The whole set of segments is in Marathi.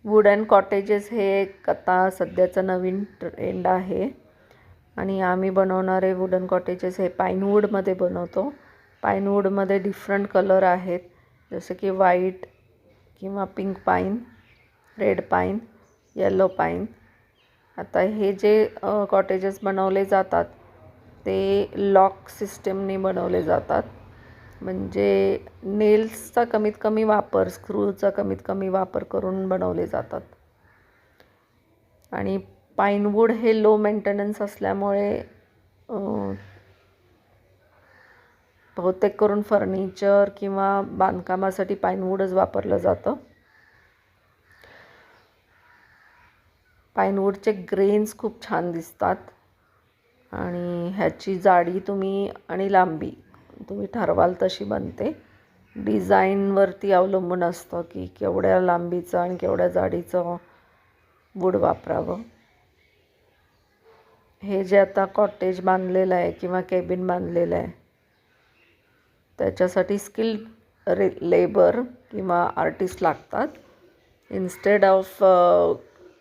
वुडन कॉटेजेस हे एक आता सध्याचं नवीन ट्रेंड आहे आणि आम्ही बनवणारे वुडन कॉटेजेस हे पाईनवूडमध्ये बनवतो. पाईनवूडमध्ये डिफरंट कलर आहेत, जसे की व्हाईट किंवा पिंक पाईन, रेड पाईन, येलो पाईन. आता हे जे कॉटेजेस बनवले जातात ते लॉक सिस्टमने बनवले जातात, म्हणजे नेल्सचा कमीत कमी वापर, स्क्रूचा कमीत कमी वापर करून बनवले जातात. आणि पाईनवूड हे लो मेंटेनन्स असल्यामुळे बहुतेक करून फर्निचर किंवा बांधकामासाठी पाईनवूडच वापरलं जातं. पाईनवूडचे ग्रेन्स खूप छान दिसतात आणि ह्याची जाडी आणि लांबी तुम्ही ठरवाल तशी बनते. डिझाईनवरती अवलंबून असतं की केवढ्या लांबीचं आणि केवढ्या जाडीचं वूड वापरावं. हे जे आता कॉटेज बांधलेलं आहे किंवा केबिन बांधलेलं आहे त्याच्यासाठी स्किल्ड लेबर किंवा आर्टिस्ट लागतात. इन्स्टेड ऑफ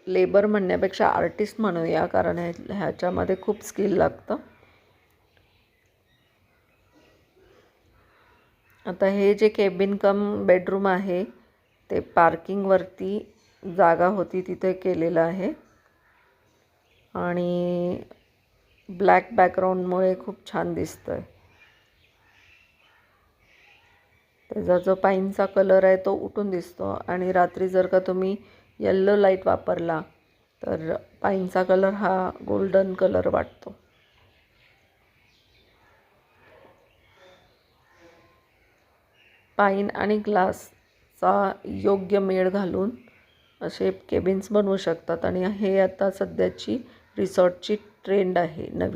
लेबर म्हणण्यापेक्षा आर्टिस्ट म्हणूया, कारण ह्याच्यामध्ये खूप स्किल लागतं. आता हे जे केबिन कम बेडरूम आहे ते पार्किंगवरती जागा होती तिथे केलेलं आहे आणि ब्लॅक बॅकग्राऊंडमुळे खूप छान दिसतं आहे. त्याचा जो पाईनचा कलर आहे तो उठून दिसतो आणि रात्री जर का तुम्ही येल्लो लाईट वापरला तर पाईनचा कलर हा गोल्डन कलर वाटतो. पाईन आणि ग्लासचा योग्य मेळ घालून असे केबिन्स बनवू शकतात आणि हे आता सध्याची रिसॉर्टची ट्रेंड आहे नवीन.